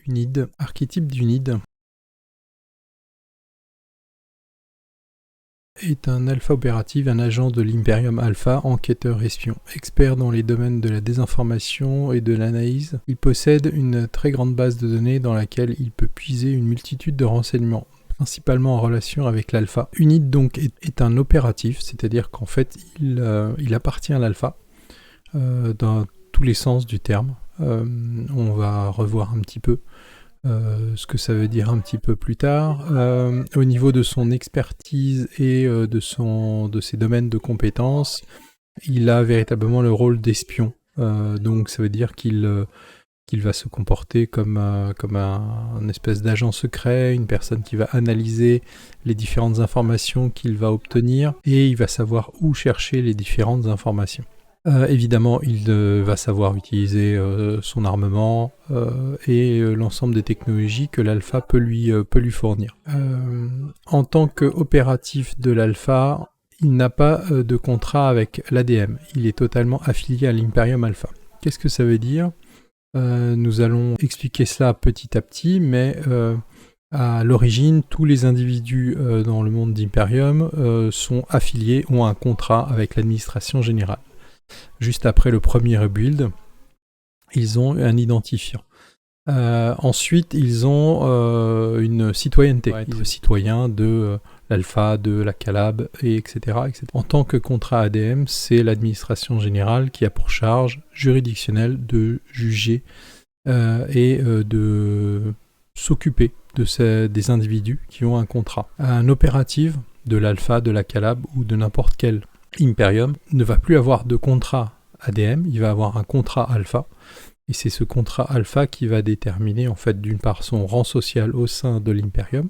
UNID. Archétype d'UNID est un alpha opératif, un agent de l'Imperium Alpha, enquêteur espion. Expert dans les domaines de la désinformation et de l'analyse, il possède une très grande base de données dans laquelle il peut puiser une multitude de renseignements, principalement en relation avec l'alpha. UNID donc est un opératif, c'est-à-dire qu'en fait il appartient à l'alpha dans tous les sens du terme. On va revoir un petit peu ce que ça veut dire un petit peu plus tard. Au niveau de son expertise et de ses domaines de compétences, il a véritablement le rôle d'espion. Donc ça veut dire qu'il va se comporter comme un espèce d'agent secret, une personne qui va analyser les différentes informations qu'il va obtenir et il va savoir où chercher les différentes informations. Évidemment, il va savoir utiliser son armement et l'ensemble des technologies que l'alpha peut lui fournir. En tant qu'opératif de l'alpha, il n'a pas de contrat avec l'ADM. Il est totalement affilié à l'Imperium Alpha. Qu'est-ce que ça veut dire ? Nous allons expliquer cela petit à petit, mais à l'origine, tous les individus dans le monde d'Imperium sont affiliés, ont un contrat avec l'administration générale. Juste après le premier rebuild, ils ont un identifiant. Ensuite, ils ont une citoyenneté. Ils sont citoyens de l'Alpha, de la Calab, etc., etc. En tant que contrat ADM, c'est l'administration générale qui a pour charge juridictionnelle de juger et de s'occuper des individus qui ont un contrat. Un opératif de l'Alpha, de la Calab ou de n'importe quel Imperium ne va plus avoir de contrat ADM, il va avoir un contrat alpha, et c'est ce contrat alpha qui va déterminer en fait d'une part son rang social au sein de l'Imperium,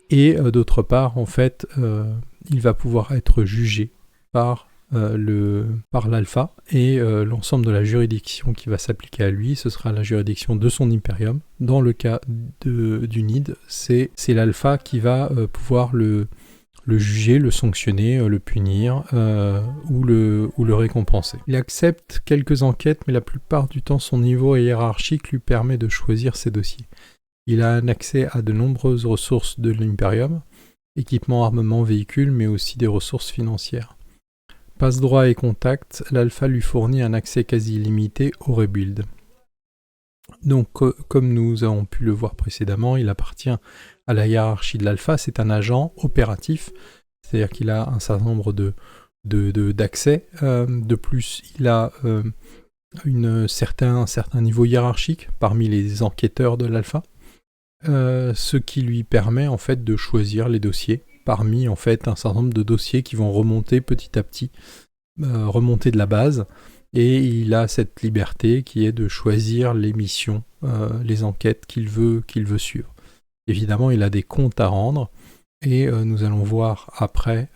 et d'autre part en fait il va pouvoir être jugé par l'alpha, et l'ensemble de la juridiction qui va s'appliquer à lui, ce sera la juridiction de son Imperium. Dans le cas du NID, c'est l'alpha qui va pouvoir le juger, le sanctionner, le punir ou le récompenser. Il accepte quelques enquêtes, mais la plupart du temps, son niveau hiérarchique lui permet de choisir ses dossiers. Il a un accès à de nombreuses ressources de l'Imperium, équipements, armements, véhicules, mais aussi des ressources financières. Passe-droit et contact, l'alpha lui fournit un accès quasi illimité au rebuild. Donc, comme nous avons pu le voir précédemment, il appartient à la hiérarchie de l'alpha, c'est un agent opératif, c'est-à-dire qu'il a un certain nombre d'accès. De plus, il a un certain niveau hiérarchique parmi les enquêteurs de l'alpha, ce qui lui permet en fait de choisir les dossiers parmi en fait un certain nombre de dossiers qui vont remonter petit à petit, remonter de la base. Et il a cette liberté qui est de choisir les missions, les enquêtes qu'il veut suivre. Évidemment, il a des comptes à rendre, et nous allons voir après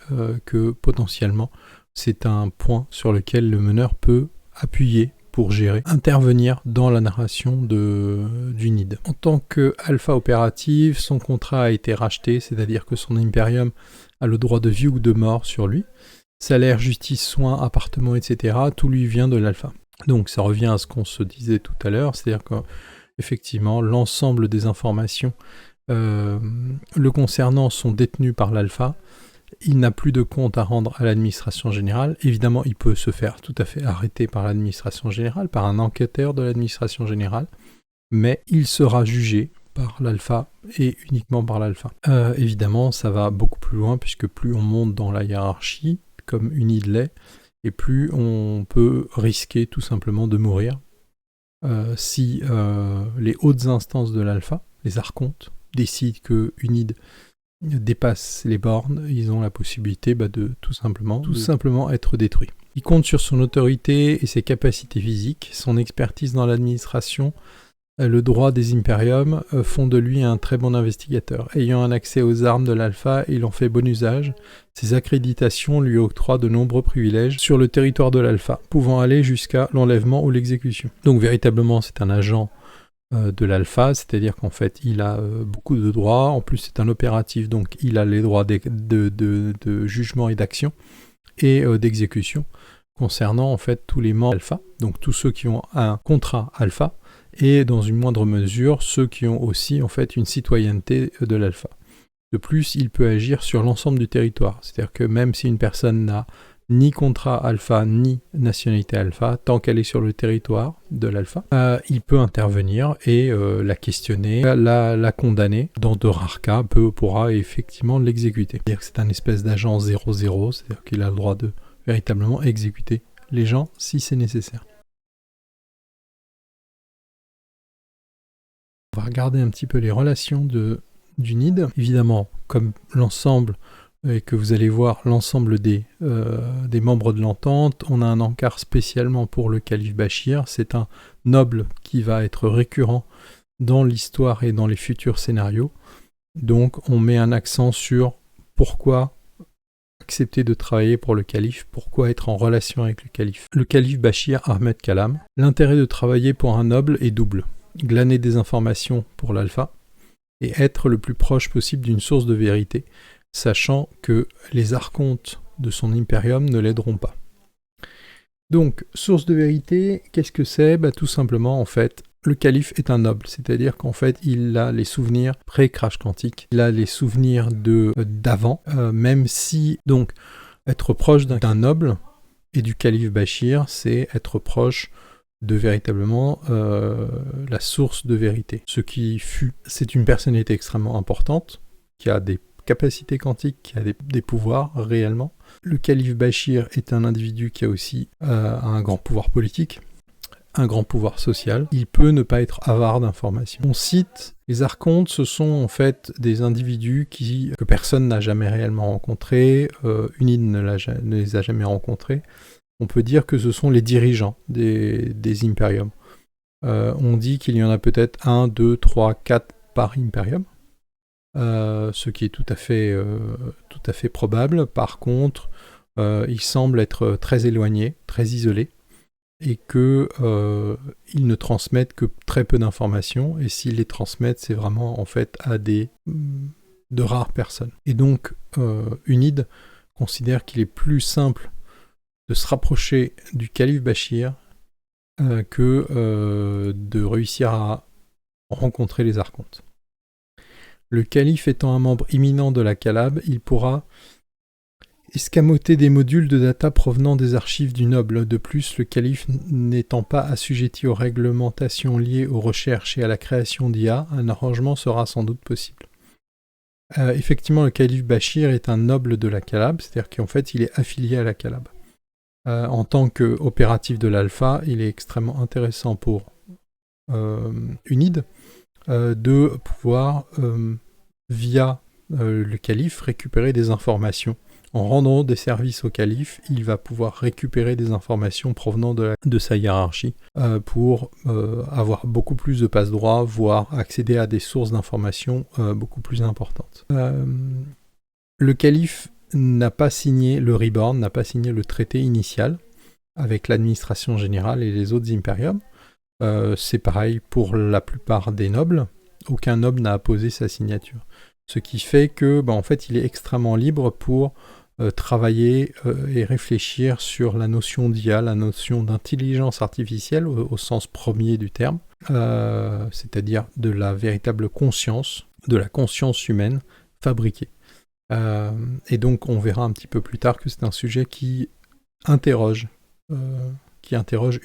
que potentiellement, c'est un point sur lequel le meneur peut appuyer pour gérer, intervenir dans la narration du NID. En tant qu'alpha opérative, son contrat a été racheté, c'est-à-dire que son Imperium a le droit de vie ou de mort sur lui. Salaire, justice, soins, appartements, etc., tout lui vient de l'alpha. Donc ça revient à ce qu'on se disait tout à l'heure, c'est-à-dire qu'effectivement, l'ensemble des informations le concernant sont détenues par l'alpha. Il n'a plus de compte à rendre à l'administration générale. Évidemment, il peut se faire tout à fait arrêter par l'administration générale, par un enquêteur de l'administration générale, mais il sera jugé par l'alpha et uniquement par l'alpha. Évidemment, ça va beaucoup plus loin, puisque plus on monte dans la hiérarchie, comme UNID l'est, et plus on peut risquer tout simplement de mourir si les hautes instances de l'alpha, les archontes, décident que UNID dépasse les bornes, ils ont la possibilité de tout simplement être détruits. Il compte sur son autorité et ses capacités physiques, son expertise dans l'administration, le droit des Imperiums font de lui un très bon investigateur. Ayant un accès aux armes de l'alpha, il en fait bon usage. Ses accréditations lui octroient de nombreux privilèges sur le territoire de l'alpha, pouvant aller jusqu'à l'enlèvement ou l'exécution. Donc véritablement, c'est un agent de l'alpha, c'est-à-dire qu'en fait, il a beaucoup de droits. En plus, c'est un opératif, donc il a les droits de jugement et d'action et d'exécution concernant en fait tous les membres alpha, donc tous ceux qui ont un contrat alpha, et dans une moindre mesure ceux qui ont aussi en fait une citoyenneté de l'alpha. De plus, il peut agir sur l'ensemble du territoire, c'est-à-dire que même si une personne n'a ni contrat alpha ni nationalité alpha, tant qu'elle est sur le territoire de l'alpha, il peut intervenir et la questionner, la condamner. Dans de rares cas, pourra effectivement l'exécuter. C'est-à-dire que c'est un espèce d'agent 0-0, c'est-à-dire qu'il a le droit de véritablement exécuter les gens si c'est nécessaire. On va regarder un petit peu les relations du NID. Évidemment, comme l'ensemble, et que vous allez voir l'ensemble des membres de l'entente, on a un encart spécialement pour le calife Bachir. C'est un noble qui va être récurrent dans l'histoire et dans les futurs scénarios. Donc on met un accent sur pourquoi accepter de travailler pour le calife, pourquoi être en relation avec le calife. Le calife Bachir Ahmed Kalam. L'intérêt de travailler pour un noble est double. Glaner des informations pour l'alpha et être le plus proche possible d'une source de vérité, sachant que les archontes de son impérium ne l'aideront pas. Donc, source de vérité, qu'est-ce que c'est ? Tout simplement, en fait, le calife est un noble, c'est-à-dire qu'en fait, il a les souvenirs pré-crash quantique, il a les souvenirs d'avant, même si, donc, être proche d'un noble et du calife Bachir, c'est être proche de véritablement la source de vérité. Ce qui fut, c'est une personnalité extrêmement importante, qui a des capacités quantiques, qui a des pouvoirs réellement. Le calife Bachir est un individu qui a aussi un grand pouvoir politique, un grand pouvoir social. Il peut ne pas être avare d'informations. On cite, les archontes, ce sont en fait des individus que personne n'a jamais réellement rencontrés, Unid ne les a jamais rencontrés. On peut dire que ce sont les dirigeants des impériums. On dit qu'il y en a peut-être 1, 2, 3, 4 par impérium, ce qui est tout à fait probable. Par contre, ils semblent être très éloignés, très isolés, et qu'ils ne transmettent que très peu d'informations, et s'ils les transmettent, c'est vraiment en fait à de rares personnes. Et donc, Unid considère qu'il est plus simple de se rapprocher du calife Bachir que de réussir à rencontrer les archontes. Le calife étant un membre imminent de la Kalab, il pourra escamoter des modules de data provenant des archives du noble. De plus, le calife n'étant pas assujetti aux réglementations liées aux recherches et à la création d'IA, un arrangement sera sans doute possible. Effectivement, le calife Bachir est un noble de la Kalab, c'est-à-dire qu'en fait, il est affilié à la Kalab. En tant qu'opératif de l'alpha, il est extrêmement intéressant pour Unid de pouvoir, via le calife, récupérer des informations. En rendant des services au calife, il va pouvoir récupérer des informations provenant de sa hiérarchie pour avoir beaucoup plus de passe-droit, voire accéder à des sources d'informations beaucoup plus importantes. Le calife n'a pas signé le Reborn, n'a pas signé le traité initial avec l'administration générale et les autres impériums. C'est pareil pour la plupart des nobles. Aucun noble n'a apposé sa signature. Ce qui fait que, en fait, il est extrêmement libre pour travailler et réfléchir sur la notion d'IA, la notion d'intelligence artificielle au sens premier du terme, c'est-à-dire de la véritable conscience, de la conscience humaine fabriquée. Et donc on verra un petit peu plus tard que c'est un sujet qui interroge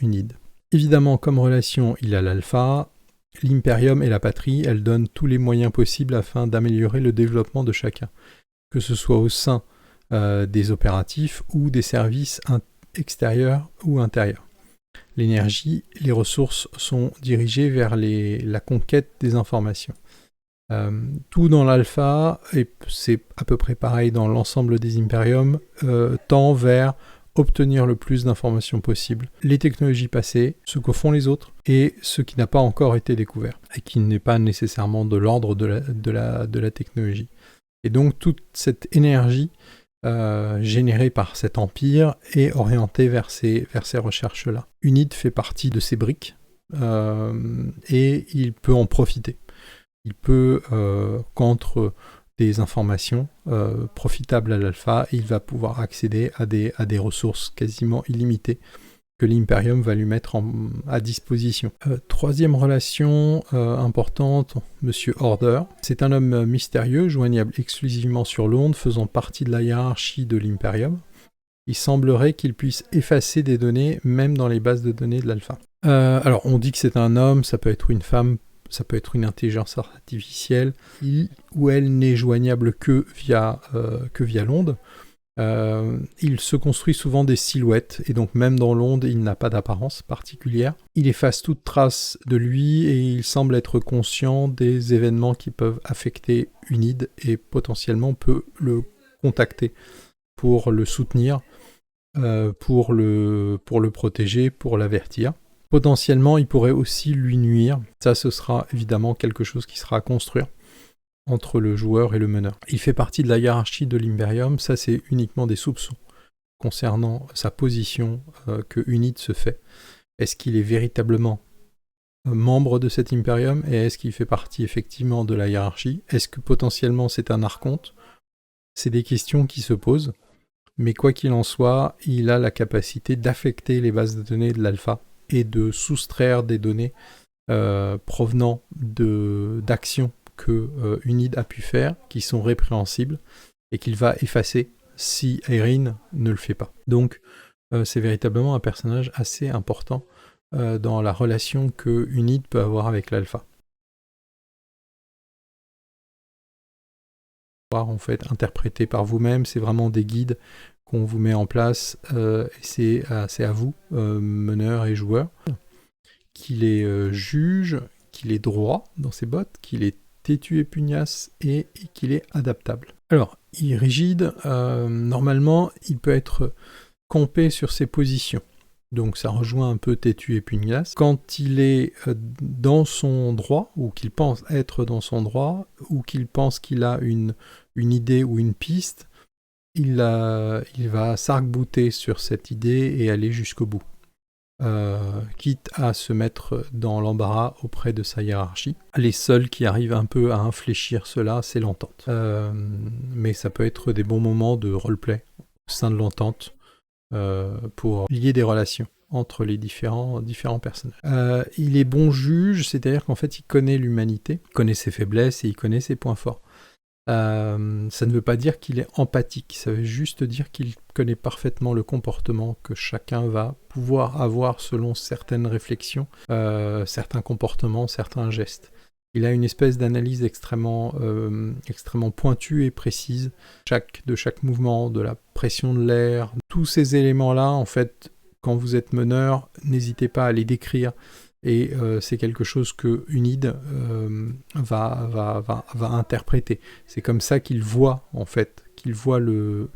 Unid. Évidemment, comme relation, il a l'alpha, l'impérium et la patrie, elles donnent tous les moyens possibles afin d'améliorer le développement de chacun, que ce soit au sein des opératifs ou des services extérieurs ou intérieurs. L'énergie, les ressources sont dirigées vers la conquête des informations. Tout dans l'alpha, et c'est à peu près pareil dans l'ensemble des impériums, tend vers obtenir le plus d'informations possible, les technologies passées, ce que font les autres, et ce qui n'a pas encore été découvert, et qui n'est pas nécessairement de l'ordre de la technologie. Et donc toute cette énergie générée par cet empire est orientée vers ces recherches-là. Unid fait partie de ces briques, et il peut en profiter. Il peut, contre des informations profitables à l'alpha, il va pouvoir accéder à des ressources quasiment illimitées que l'Imperium va lui mettre à disposition. Troisième relation importante, Monsieur Order. C'est un homme mystérieux, joignable exclusivement sur l'onde, faisant partie de la hiérarchie de l'Imperium. Il semblerait qu'il puisse effacer des données, même dans les bases de données de l'alpha. Alors, on dit que c'est un homme, ça peut être une femme, ça peut être une intelligence artificielle, il ou elle n'est joignable que via l'onde. Il se construit souvent des silhouettes, et donc même dans l'onde, il n'a pas d'apparence particulière. Il efface toute trace de lui, et il semble être conscient des événements qui peuvent affecter Unid, et potentiellement peut le contacter pour le soutenir, pour le protéger, pour l'avertir. Potentiellement, il pourrait aussi lui nuire. Ça, ce sera évidemment quelque chose qui sera à construire entre le joueur et le meneur. Il fait partie de la hiérarchie de l'Imperium, ça c'est uniquement des soupçons concernant sa position que Unid se fait. Est-ce qu'il est véritablement membre de cet Imperium et est-ce qu'il fait partie effectivement de la hiérarchie? Est-ce que potentiellement c'est un archonte? C'est des questions qui se posent, mais quoi qu'il en soit, il a la capacité d'affecter les bases de données de l'alpha et de soustraire des données provenant d'actions que Unid a pu faire, qui sont répréhensibles, et qu'il va effacer si Erin ne le fait pas. Donc, c'est véritablement un personnage assez important dans la relation que Unid peut avoir avec l'alpha. En fait, interprété par vous-même, c'est vraiment des guides qu'on vous met en place, et c'est à vous, meneurs et joueurs, qu'il est juge, qu'il est droit dans ses bottes, qu'il est têtu et pugnace et qu'il est adaptable. Alors, il est rigide, normalement, il peut être campé sur ses positions. Donc ça rejoint un peu têtu et pugnace. Quand il est dans son droit, ou qu'il pense être dans son droit, ou qu'il pense qu'il a une idée ou une piste, il va s'arc-bouter sur cette idée et aller jusqu'au bout. Quitte à se mettre dans l'embarras auprès de sa hiérarchie. Les seuls qui arrivent un peu à infléchir cela, c'est l'entente. Mais ça peut être des bons moments de roleplay au sein de l'entente pour lier des relations entre les différents personnages. Il est bon juge, c'est-à-dire qu'en fait il connaît l'humanité, il connaît ses faiblesses et il connaît ses points forts. Ça ne veut pas dire qu'il est empathique, ça veut juste dire qu'il connaît parfaitement le comportement que chacun va pouvoir avoir selon certaines réflexions, certains comportements, certains gestes. Il a une espèce d'analyse extrêmement pointue et précise de chaque mouvement, de la pression de l'air. Tous ces éléments-là, en fait, quand vous êtes meneur, n'hésitez pas à les décrire. Et c'est quelque chose que Unid va interpréter. C'est comme ça qu'il voit, en fait, qu'il voit le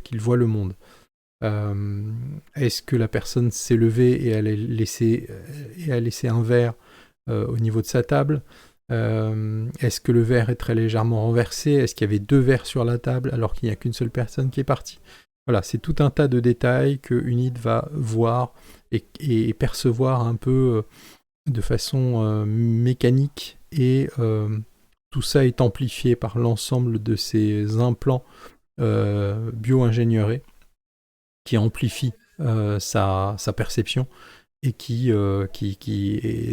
monde. Est-ce que la personne s'est levée et a laissé un verre au niveau de sa table? Est-ce que le verre est très légèrement renversé? Est-ce qu'il y avait 2 verres sur la table alors qu'il n'y a qu'une seule personne qui est partie? Voilà, c'est tout un tas de détails que Unid va voir et percevoir un peu de façon mécanique, et tout ça est amplifié par l'ensemble de ces implants bio-ingénieurs qui amplifient sa perception et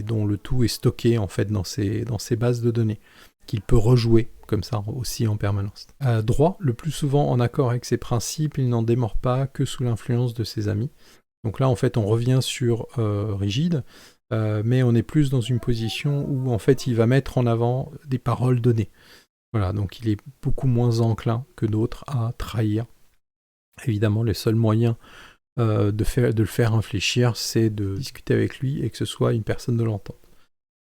dont le tout est stocké en fait dans ces bases de données, qu'il peut rejouer comme ça aussi en permanence. Droit, le plus souvent en accord avec ses principes, il n'en démord pas que sous l'influence de ses amis. Donc là en fait on revient sur rigide, mais on est plus dans une position où en fait il va mettre en avant des paroles données. Voilà, donc il est beaucoup moins enclin que d'autres à trahir. Évidemment, les seuls moyens de le faire infléchir, c'est de discuter avec lui et que ce soit une personne de l'entente.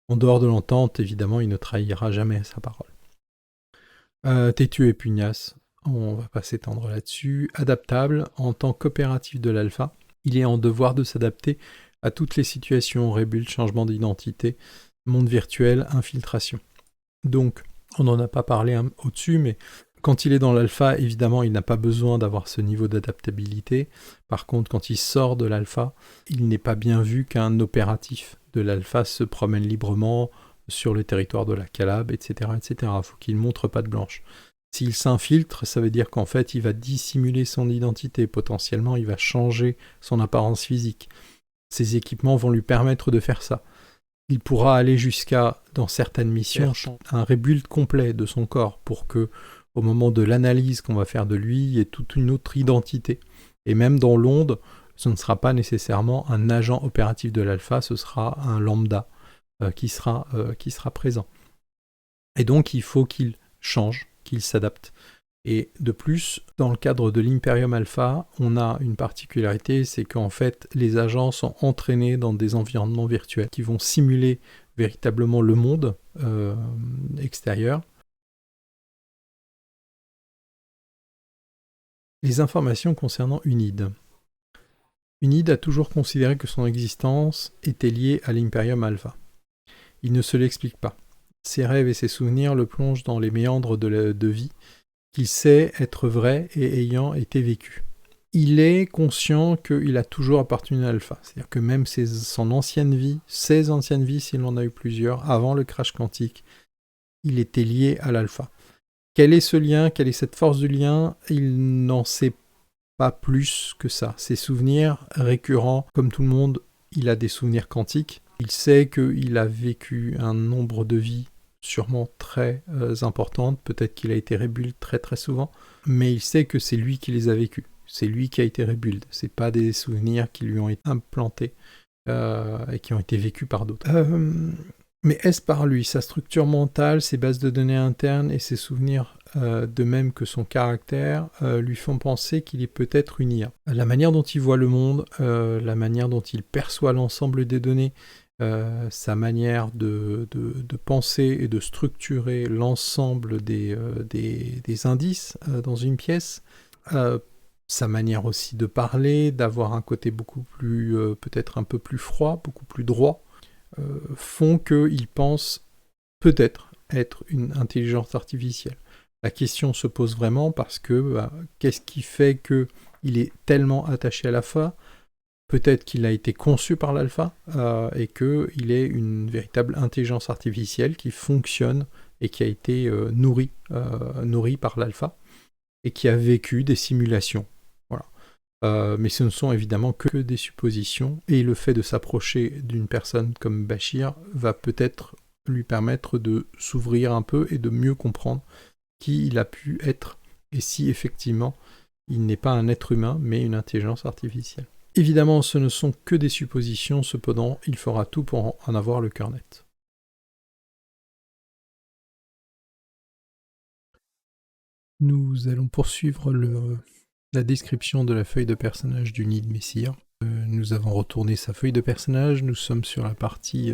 En dehors de l'entente, évidemment, il ne trahira jamais sa parole. Têtu et pugnace, on va pas s'étendre là-dessus. Adaptable, en tant qu'opératif de l'alpha, il est en devoir de s'adapter à toutes les situations, rebuild, changement d'identité, monde virtuel, infiltration. Donc, on n'en a pas parlé au-dessus, mais quand il est dans l'alpha, évidemment, il n'a pas besoin d'avoir ce niveau d'adaptabilité. Par contre, quand il sort de l'alpha, il n'est pas bien vu qu'un opératif de l'alpha se promène librement sur le territoire de la Calab, etc. etc. Il faut qu'il ne montre patte blanche. S'il s'infiltre, ça veut dire qu'en fait, il va dissimuler son identité. Potentiellement, il va changer son apparence physique. Ces équipements vont lui permettre de faire ça. Il pourra aller jusqu'à, dans certaines missions, un rebuild complet de son corps pour que, au moment de l'analyse qu'on va faire de lui, il y ait toute une autre identité. Et même dans l'onde, ce ne sera pas nécessairement un agent opératif de l'alpha, ce sera un lambda qui sera présent. Et donc, il faut qu'il change, qu'il s'adapte. Et de plus, dans le cadre de l'Imperium Alpha, on a une particularité, c'est qu'en fait, les agents sont entraînés dans des environnements virtuels qui vont simuler véritablement le monde extérieur. Les informations concernant Unid. Unid a toujours considéré que son existence était liée à l'Imperium Alpha. Il ne se l'explique pas. Ses rêves et ses souvenirs le plongent dans les méandres de vie qu'il sait être vrai et ayant été vécu. Il est conscient qu'il a toujours appartenu à Alpha. C'est-à-dire que même ses anciennes vies, s'il en a eu plusieurs, avant le crash quantique, il était lié à l'Alpha. Quel est ce lien? Quelle est cette force du lien? Il n'en sait pas plus que ça. Ses souvenirs récurrents, comme tout le monde, il a des souvenirs quantiques. Il sait qu'il a vécu un nombre de vies sûrement très importantes. Peut-être qu'il a été rebuild très très souvent. Mais il sait que c'est lui qui les a vécus. C'est lui qui a été rebuild. C'est pas des souvenirs qui lui ont été implantés et qui ont été vécus par d'autres. Mais est-ce par lui, sa structure mentale, ses bases de données internes et ses souvenirs, de même que son caractère, lui font penser qu'il est peut-être une IA. La manière dont il voit le monde, la manière dont il perçoit l'ensemble des données, sa manière de penser et de structurer l'ensemble des indices dans une pièce, sa manière aussi de parler, d'avoir un côté beaucoup plus, peut-être un peu plus froid, beaucoup plus droit, font qu'il pense peut-être être une intelligence artificielle. La question se pose vraiment parce que qu'est-ce qui fait qu'il est tellement attaché à l'alpha? Peut-être qu'il a été conçu par l'alpha et qu'il est une véritable intelligence artificielle qui fonctionne et qui a été nourrie par l'alpha et qui a vécu des simulations. Mais ce ne sont évidemment que des suppositions, et le fait de s'approcher d'une personne comme Bashir va peut-être lui permettre de s'ouvrir un peu et de mieux comprendre qui il a pu être, et si effectivement il n'est pas un être humain, mais une intelligence artificielle. Évidemment, ce ne sont que des suppositions, cependant, il fera tout pour en avoir le cœur net. Nous allons poursuivre la description de la feuille de personnage du Nid Messire. Nous avons retourné sa feuille de personnage, nous sommes sur la partie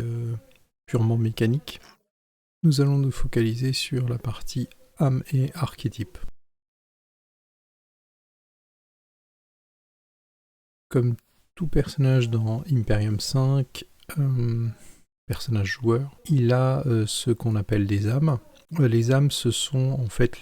purement mécanique. Nous allons nous focaliser sur la partie âme et archétype. Comme tout personnage dans Imperium 5, personnage joueur, il a ce qu'on appelle des âmes. Les âmes, ce sont en fait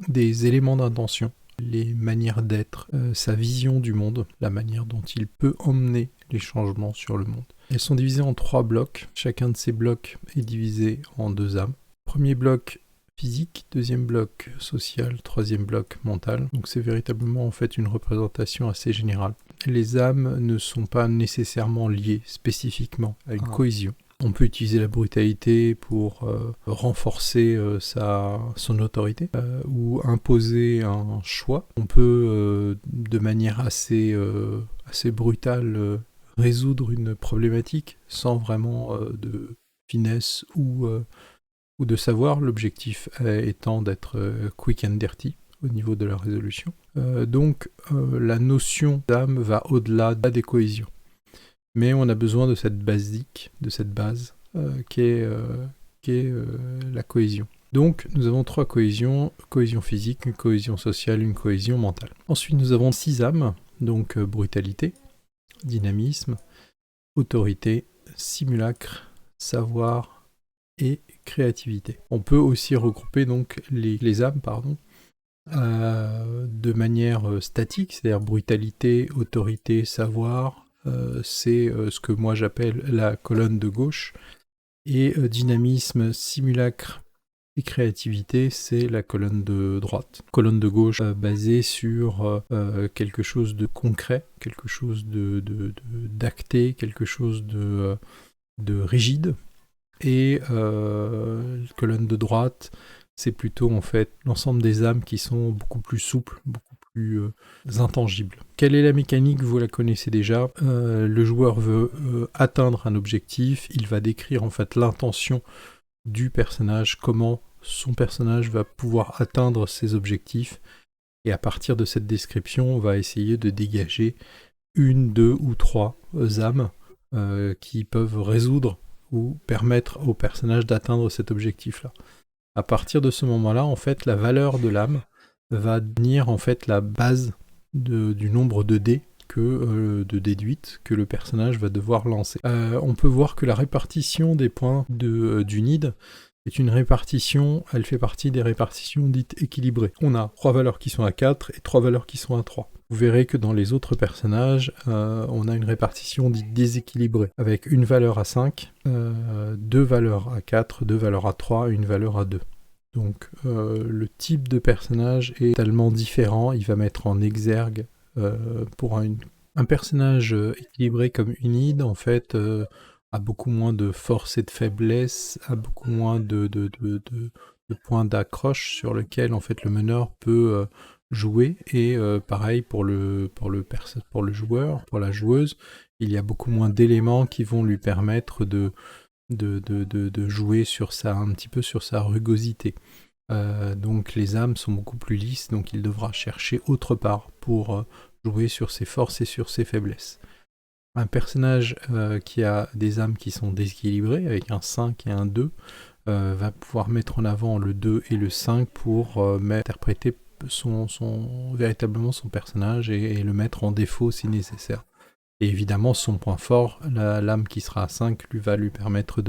des éléments d'intention, les manières d'être, sa vision du monde, la manière dont il peut emmener les changements sur le monde. Elles sont divisées en 3 blocs. Chacun de ces blocs est divisé en 2 âmes. Premier bloc physique, deuxième bloc social, troisième bloc mental. Donc c'est véritablement en fait une représentation assez générale. Les âmes ne sont pas nécessairement liées spécifiquement à une cohésion. On peut utiliser la brutalité pour renforcer son autorité ou imposer un choix. On peut, de manière assez brutale, résoudre une problématique sans vraiment de finesse ou de savoir, l'objectif étant d'être quick and dirty au niveau de la résolution. Donc la notion d'âme va au-delà des cohésions. Mais on a besoin de cette basique, de cette base qui est la cohésion. Donc nous avons 3 cohésions, cohésion physique, une cohésion sociale, une cohésion mentale. Ensuite nous avons 6 âmes, donc brutalité, dynamisme, autorité, simulacre, savoir et créativité. On peut aussi regrouper donc les âmes de manière statique, c'est-à-dire brutalité, autorité, savoir, c'est ce que moi j'appelle la colonne de gauche, et dynamisme, simulacre Et créativité, c'est la colonne de droite. Colonne de gauche basée sur quelque chose de concret, quelque chose d'acté, quelque chose de rigide. Et colonne de droite, c'est plutôt en fait l'ensemble des âmes qui sont beaucoup plus souples, beaucoup plus intangibles. Quelle est la mécanique? Vous la connaissez déjà. Le joueur veut atteindre un objectif, il va décrire en fait l'intention du personnage, comment son personnage va pouvoir atteindre ses objectifs, et à partir de cette description, on va essayer de dégager une, deux ou trois âmes qui peuvent résoudre ou permettre au personnage d'atteindre cet objectif-là. À partir de ce moment-là, en fait, la valeur de l'âme va devenir en fait la base du nombre de dés de déduite que le personnage va devoir lancer. On peut voir que la répartition des points du nid est une répartition, elle fait partie des répartitions dites équilibrées. On a 3 valeurs qui sont à 4 et 3 valeurs qui sont à 3. Vous verrez que dans les autres personnages, on a une répartition dite déséquilibrée, avec une valeur à 5, 2 valeurs à 4, 2 valeurs à 3 et une valeur à 2. Donc le type de personnage est tellement différent, il va mettre en exergue pour un personnage équilibré comme Unid, en fait, a beaucoup moins de force et de faiblesse, a beaucoup moins de points d'accroche sur lesquels en fait le meneur peut jouer, et pareil pour le joueur, pour la joueuse, il y a beaucoup moins d'éléments qui vont lui permettre de jouer un petit peu sur sa rugosité. Donc les âmes sont beaucoup plus lisses, donc il devra chercher autre part pour jouer sur ses forces et sur ses faiblesses. Un personnage qui a des âmes qui sont déséquilibrées, avec un 5 et un 2, va pouvoir mettre en avant le 2 et le 5 pour interpréter véritablement son personnage et le mettre en défaut si nécessaire. Et évidemment, son point fort, l'âme qui sera à 5, va lui permettre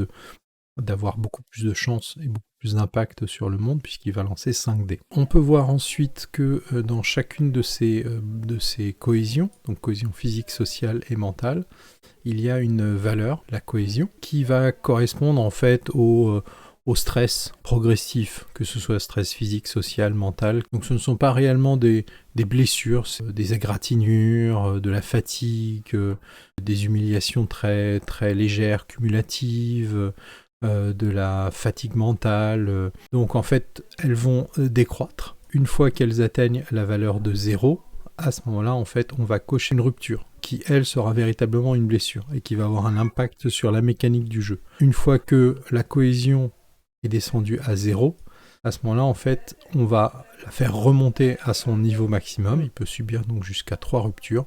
d'avoir beaucoup plus de chance et beaucoup plus d'impact sur le monde, puisqu'il va lancer 5 dés. On peut voir ensuite que dans chacune de ces cohésions, donc cohésion physique, sociale et mentale, il y a une valeur, la cohésion, qui va correspondre en fait au stress progressif, que ce soit stress physique, social, mental. Donc ce ne sont pas réellement des blessures, des égratignures, de la fatigue, des humiliations très, très légères, cumulatives, de la fatigue mentale. Donc en fait, elles vont décroître. Une fois qu'elles atteignent la valeur de 0, à ce moment-là, en fait, on va cocher une rupture, qui, elle, sera véritablement une blessure, et qui va avoir un impact sur la mécanique du jeu. Une fois que la cohésion est descendue à 0, à ce moment-là, en fait, on va la faire remonter à son niveau maximum. Il peut subir donc jusqu'à 3 ruptures.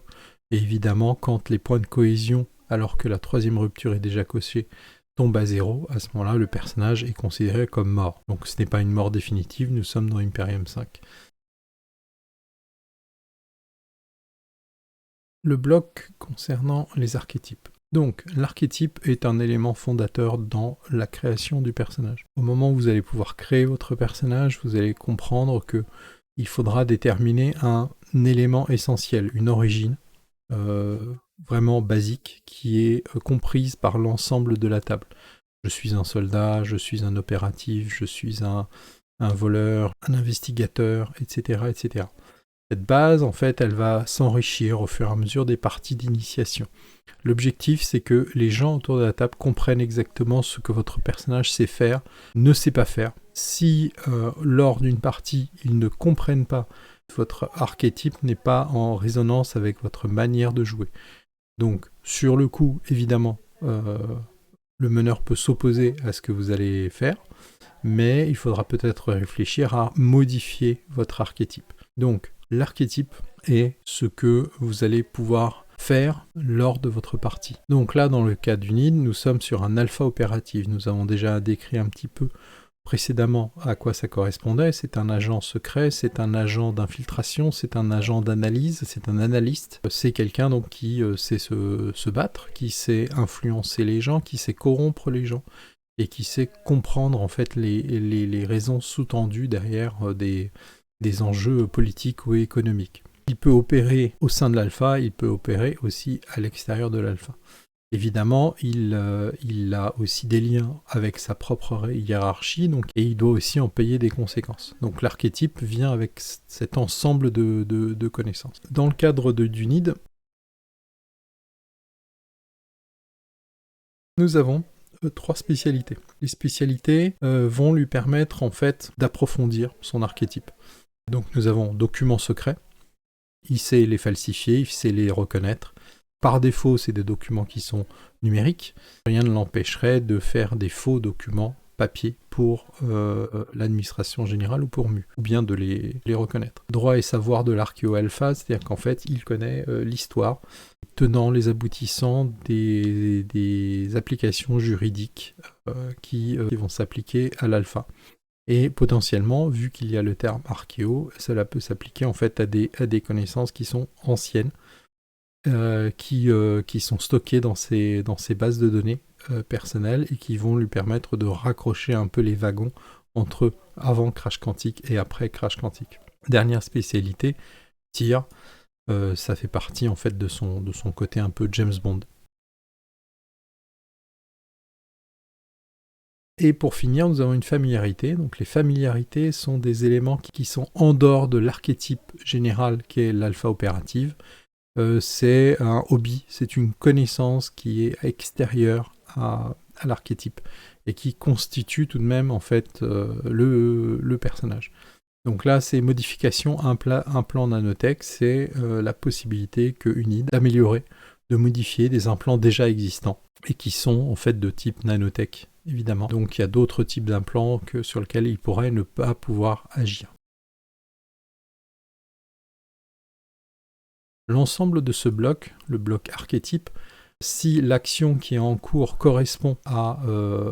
Et évidemment, quand les points de cohésion, alors que la 3e rupture est déjà cochée, tombe à 0, à ce moment-là, le personnage est considéré comme mort. Donc ce n'est pas une mort définitive, nous sommes dans Imperium 5. Le bloc concernant les archétypes. Donc, l'archétype est un élément fondateur dans la création du personnage. Au moment où vous allez pouvoir créer votre personnage, vous allez comprendre que il faudra déterminer un élément essentiel, une origine, vraiment basique, qui est comprise par l'ensemble de la table. Je suis un soldat, je suis un opératif, je suis un voleur, un investigateur, etc., etc. Cette base, en fait, elle va s'enrichir au fur et à mesure des parties d'initiation. L'objectif, c'est que les gens autour de la table comprennent exactement ce que votre personnage sait faire, ne sait pas faire. Si, lors d'une partie, ils ne comprennent pas, votre archétype n'est pas en résonance avec votre manière de jouer. Donc, sur le coup, évidemment, le meneur peut s'opposer à ce que vous allez faire, mais il faudra peut-être réfléchir à modifier votre archétype. Donc, l'archétype est ce que vous allez pouvoir faire lors de votre partie. Donc là, dans le cas du NID, nous sommes sur un alpha opératif. Nous avons déjà décrit un petit peu précédemment à quoi ça correspondait. C'est un agent secret, c'est un agent d'infiltration, c'est un agent d'analyse, c'est un analyste. C'est quelqu'un donc qui sait se battre, qui sait influencer les gens, qui sait corrompre les gens, et qui sait comprendre en fait les raisons sous-tendues derrière des enjeux politiques ou économiques. Il peut opérer au sein de l'alpha, il peut opérer aussi à l'extérieur de l'alpha. Évidemment, il a aussi des liens avec sa propre hiérarchie, donc, et il doit aussi en payer des conséquences. Donc l'archétype vient avec cet ensemble de connaissances. Dans le cadre du NID, nous avons 3 spécialités. Les spécialités vont lui permettre en fait d'approfondir son archétype. Donc nous avons documents secrets, il sait les falsifier, il sait les reconnaître. Par défaut, c'est des documents qui sont numériques. Rien ne l'empêcherait de faire des faux documents papier pour l'administration générale ou pour MU, ou bien de les reconnaître. Droit et savoir de l'archéo-alpha, c'est-à-dire qu'en fait, il connaît l'histoire, tenant les aboutissants des applications juridiques qui vont s'appliquer à l'alpha. Et potentiellement, vu qu'il y a le terme archéo, cela peut s'appliquer en fait à des connaissances qui sont anciennes, qui sont stockées dans ces bases de données personnelles et qui vont lui permettre de raccrocher un peu les wagons entre avant Crash Quantique et après Crash Quantique. Dernière spécialité, tir, ça fait partie en fait de son côté un peu James Bond. Et pour finir, nous avons une familiarité. Donc les familiarités sont des éléments qui sont en dehors de l'archétype général qui est l'alpha opérative. C'est un hobby, c'est une connaissance qui est extérieure à l'archétype et qui constitue tout de même en fait le personnage. Donc là, ces modifications implants nanotech, c'est la possibilité que Unid d'améliorer, de modifier des implants déjà existants et qui sont en fait de type nanotech, évidemment. Donc il y a d'autres types d'implants sur lesquels il pourrait ne pas pouvoir agir. L'ensemble de ce bloc, le bloc archétype, si l'action qui est en cours correspond à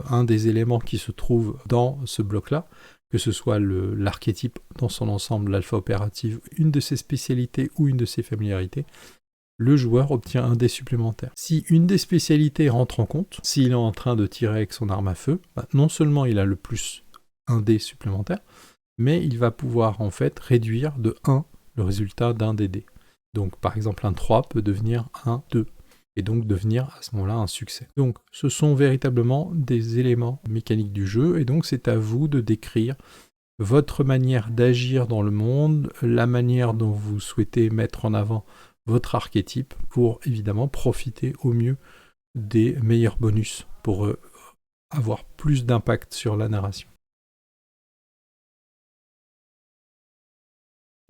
un des éléments qui se trouve dans ce bloc-là, que ce soit l'archétype dans son ensemble, l'alpha opérative, une de ses spécialités ou une de ses familiarités, le joueur obtient un dé supplémentaire. Si une des spécialités rentre en compte, s'il est en train de tirer avec son arme à feu, non seulement il a le plus un dé supplémentaire, mais il va pouvoir en fait réduire de 1 le résultat d'un des dés. Donc par exemple un 3 peut devenir un 2 et donc devenir à ce moment-là un succès. Donc ce sont véritablement des éléments mécaniques du jeu et donc c'est à vous de décrire votre manière d'agir dans le monde, la manière dont vous souhaitez mettre en avant votre archétype pour évidemment profiter au mieux des meilleurs bonus pour avoir plus d'impact sur la narration.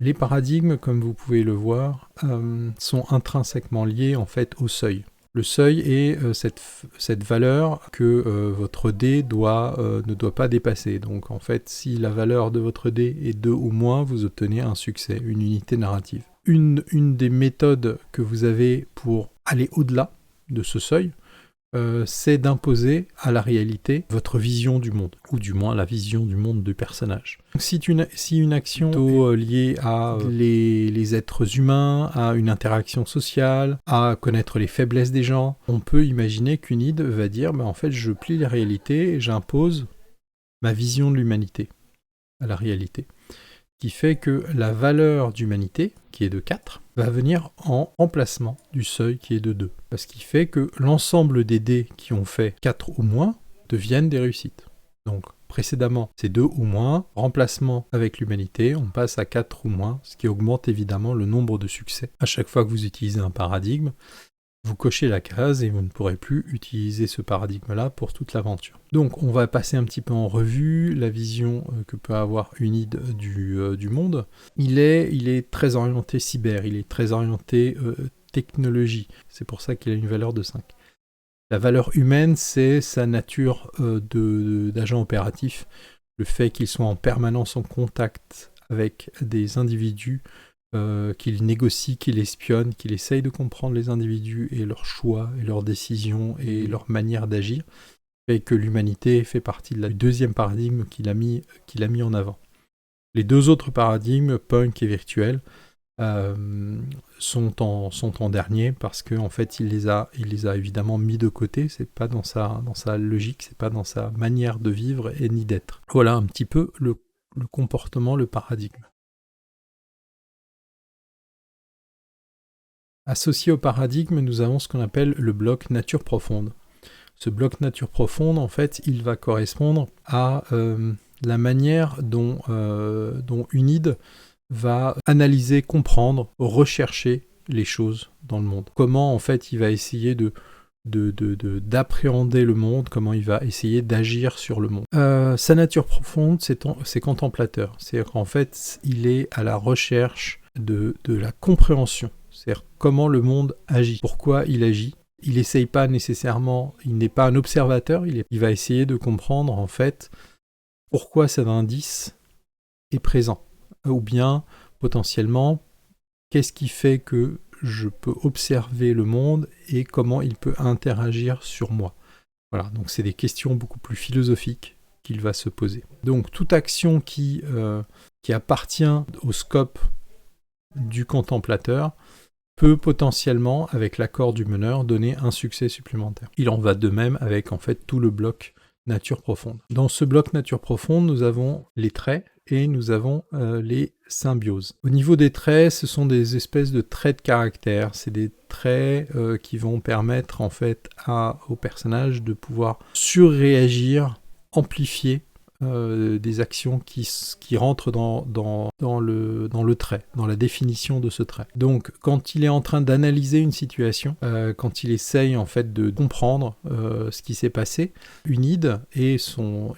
Les paradigmes, comme vous pouvez le voir, sont intrinsèquement liés en fait au seuil. Le seuil est cette valeur que votre dé ne doit pas dépasser. Donc en fait, si la valeur de votre dé est 2 ou moins, vous obtenez un succès, une unité narrative. Une des méthodes que vous avez pour aller au-delà de ce seuil, c'est d'imposer à la réalité votre vision du monde, ou du moins la vision du monde du personnage. Donc, si une action est liée à les êtres humains, à une interaction sociale, à connaître les faiblesses des gens, on peut imaginer qu'Unid va dire en fait je plie la réalité et j'impose ma vision de l'humanité à la réalité. Qui fait que la valeur d'humanité, qui est de 4, va venir en remplacement du seuil qui est de 2. Ce qui fait que l'ensemble des dés qui ont fait 4 ou moins deviennent des réussites. Donc précédemment, c'est 2 ou moins, remplacement avec l'humanité, on passe à 4 ou moins, ce qui augmente évidemment le nombre de succès. À chaque fois que vous utilisez un paradigme, vous cochez la case et vous ne pourrez plus utiliser ce paradigme-là pour toute l'aventure. Donc on va passer un petit peu en revue la vision que peut avoir Unid du monde. Il est très orienté cyber, il est très orienté technologie, c'est pour ça qu'il a une valeur de 5. La valeur humaine, c'est sa nature d'agent opératif, le fait qu'il soit en permanence en contact avec des individus, qu'il négocie, qu'il espionne, qu'il essaye de comprendre les individus et leurs choix, et leurs décisions, et leur manière d'agir, et que l'humanité fait partie du deuxième paradigme qu'il a mis en avant. Les deux autres paradigmes, punk et virtuel, sont en dernier, parce qu'en fait, il les a évidemment mis de côté, c'est pas dans sa logique, c'est pas dans sa manière de vivre et ni d'être. Voilà un petit peu le comportement, le paradigme. Associé au paradigme, nous avons ce qu'on appelle le bloc nature profonde. Ce bloc nature profonde, en fait, il va correspondre à la manière dont Unide va analyser, comprendre, rechercher les choses dans le monde. Comment, en fait, il va essayer d'appréhender le monde, comment il va essayer d'agir sur le monde. Sa nature profonde, c'est contemplateur. C'est-à-dire qu'en fait, il est à la recherche de la compréhension. C'est-à-dire comment le monde agit, pourquoi il agit. Il n'essaye pas nécessairement, il n'est pas un observateur, il va essayer de comprendre en fait pourquoi cet indice est présent. Ou bien, potentiellement, qu'est-ce qui fait que je peux observer le monde et comment il peut interagir sur moi. Voilà, donc c'est des questions beaucoup plus philosophiques qu'il va se poser. Donc toute action qui appartient au scope du contemplateur peut potentiellement, avec l'accord du meneur, donner un succès supplémentaire. Il en va de même avec en fait tout le bloc nature profonde. Dans ce bloc nature profonde, nous avons les traits et nous avons les symbioses. Au niveau des traits, ce sont des espèces de traits de caractère. C'est des traits qui vont permettre en fait au personnage de pouvoir surréagir, amplifier des actions qui rentrent dans le trait, dans la définition de ce trait. Donc, quand il est en train d'analyser une situation, quand il essaye en fait de comprendre ce qui s'est passé, Unide et son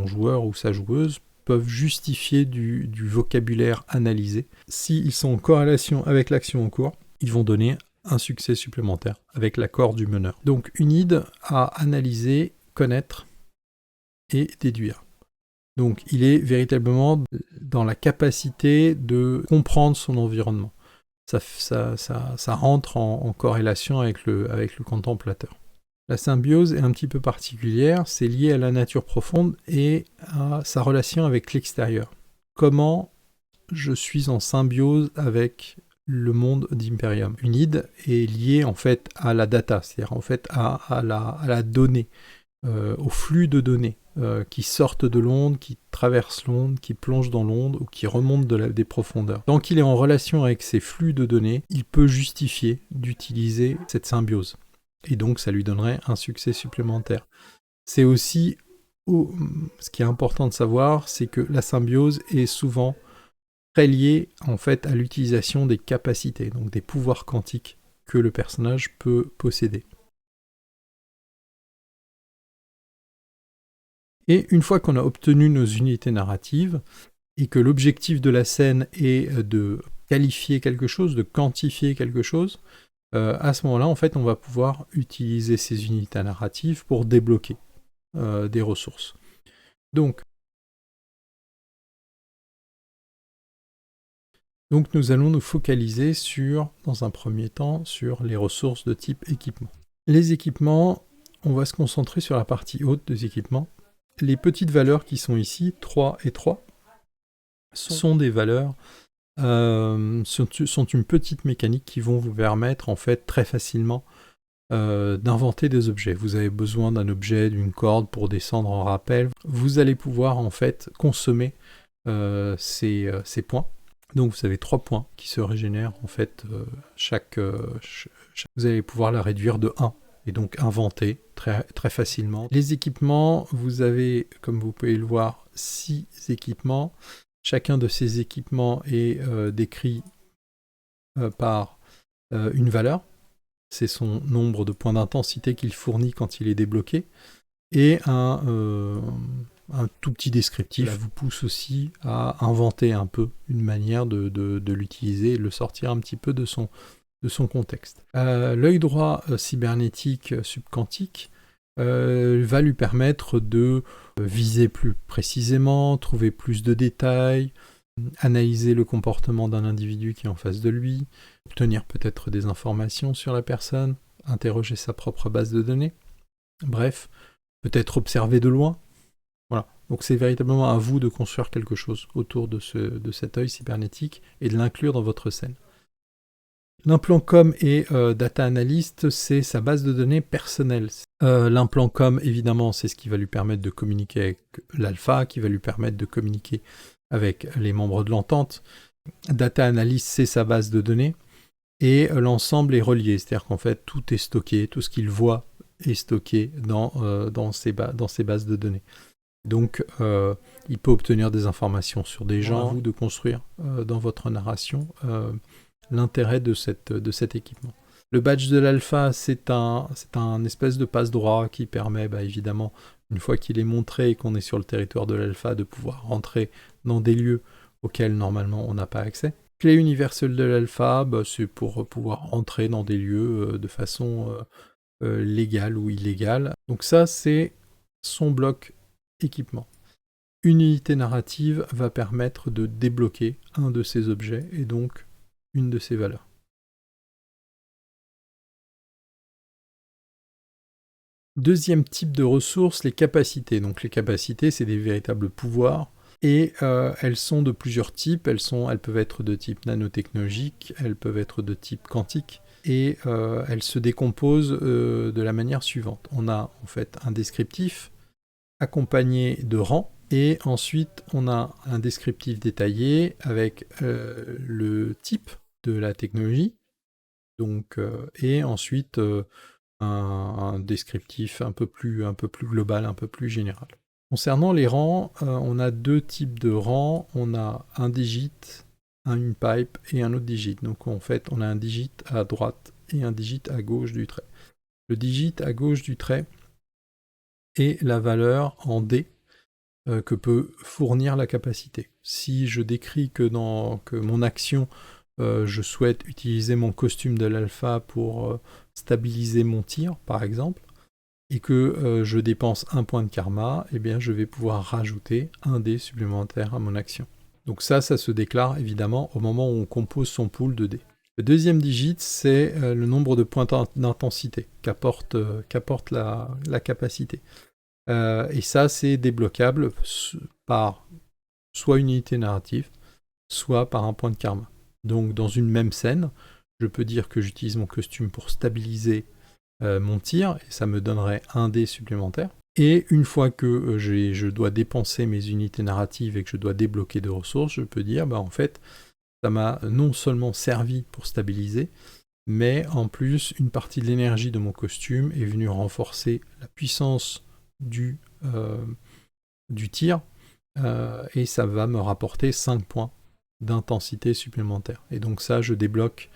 joueur ou sa joueuse peuvent justifier du vocabulaire analysé. S'ils sont en corrélation avec l'action en cours, ils vont donner un succès supplémentaire avec l'accord du meneur. Donc, Unide a analysé, connaître et déduire. Donc il est véritablement dans la capacité de comprendre son environnement. Ça rentre en corrélation avec le contemplateur. La symbiose est un petit peu particulière, c'est lié à la nature profonde et à sa relation avec l'extérieur. Comment je suis en symbiose avec le monde d'Imperium. Unide est lié en fait à la data, c'est-à-dire en fait à la donnée. Au flux de données qui sortent de l'onde, qui traversent l'onde, qui plongent dans l'onde ou qui remontent des profondeurs. Tant qu'il est en relation avec ces flux de données, il peut justifier d'utiliser cette symbiose. Et donc ça lui donnerait un succès supplémentaire. C'est aussi, ce qui est important de savoir, c'est que la symbiose est souvent très liée en fait à l'utilisation des capacités, donc des pouvoirs quantiques que le personnage peut posséder. Et une fois qu'on a obtenu nos unités narratives, et que l'objectif de la scène est de qualifier quelque chose, de quantifier quelque chose, à ce moment-là, en fait, on va pouvoir utiliser ces unités narratives pour débloquer des ressources. Donc, nous allons nous focaliser dans un premier temps, sur les ressources de type équipement. Les équipements, on va se concentrer sur la partie haute des équipements. Les petites valeurs qui sont ici, 3 et 3, sont des valeurs, sont une petite mécanique qui vont vous permettre en fait très facilement d'inventer des objets. Vous avez besoin d'un objet, d'une corde pour descendre en rappel. Vous allez pouvoir en fait consommer ces points. Donc vous avez 3 points qui se régénèrent en fait vous allez pouvoir la réduire de 1. Et donc inventer très, très facilement. Les équipements, vous avez, comme vous pouvez le voir, 6 équipements. Chacun de ces équipements est décrit par une valeur. C'est son nombre de points d'intensité qu'il fournit quand il est débloqué. Et un tout petit descriptif. Ça vous pousse aussi à inventer un peu une manière de l'utiliser et de le sortir un petit peu de son contexte. L'œil droit cybernétique subquantique va lui permettre de viser plus précisément, trouver plus de détails, analyser le comportement d'un individu qui est en face de lui, obtenir peut-être des informations sur la personne, interroger sa propre base de données, bref, peut-être observer de loin. Voilà. Donc c'est véritablement à vous de construire quelque chose autour de cet œil cybernétique et de l'inclure dans votre scène. L'implant com et data analyst, c'est sa base de données personnelle. L'implant com, évidemment, c'est ce qui va lui permettre de communiquer avec l'alpha, qui va lui permettre de communiquer avec les membres de l'entente. Data analyst, c'est sa base de données. et l'ensemble est relié, c'est-à-dire qu'en fait tout est stocké, tout ce qu'il voit est stocké dans ces bases de données. Donc il peut obtenir des informations sur des gens, à vous de construire dans votre narration l'intérêt de cet équipement. Le badge de l'alpha, c'est un espèce de passe-droit qui permet évidemment, une fois qu'il est montré et qu'on est sur le territoire de l'alpha, de pouvoir rentrer dans des lieux auxquels normalement on n'a pas accès. Clé universelle de l'alpha, c'est pour pouvoir entrer dans des lieux de façon légale ou illégale. Donc ça, c'est son bloc équipement. Une unité narrative va permettre de débloquer un de ces objets et donc une de ces valeurs. Deuxième type de ressources, les capacités. Donc les capacités, c'est des véritables pouvoirs. Et elles sont de plusieurs types. Elles peuvent être de type nanotechnologique, elles peuvent être de type quantique. Et elles se décomposent de la manière suivante. On a en fait un descriptif accompagné de rangs. Et ensuite, on a un descriptif détaillé avec le type de la technologie. Donc, et ensuite un descriptif un peu plus global, un peu plus général. Concernant les rangs, on a deux types de rangs. On a un digit, une pipe et un autre digit. Donc en fait, on a un digit à droite et un digit à gauche du trait. Le digit à gauche du trait est la valeur en D que peut fournir la capacité. Si je décris que mon action, je souhaite utiliser mon costume de l'alpha pour stabiliser mon tir, par exemple, et que je dépense un point de karma, eh bien je vais pouvoir rajouter un dé supplémentaire à mon action. Donc ça se déclare évidemment au moment où on compose son pool de dés. Le deuxième digit, c'est le nombre de points d'intensité qu'apporte la capacité. Et ça, c'est débloquable par soit une unité narrative, soit par un point de karma. Donc dans une même scène, je peux dire que j'utilise mon costume pour stabiliser mon tir, et ça me donnerait un dé supplémentaire. Et une fois que je dois dépenser mes unités narratives et que je dois débloquer de ressources, je peux dire, en fait, ça m'a non seulement servi pour stabiliser, mais en plus, une partie de l'énergie de mon costume est venue renforcer la puissance du tir, et ça va me rapporter 5 points d'intensité supplémentaire. Et donc ça, je débloque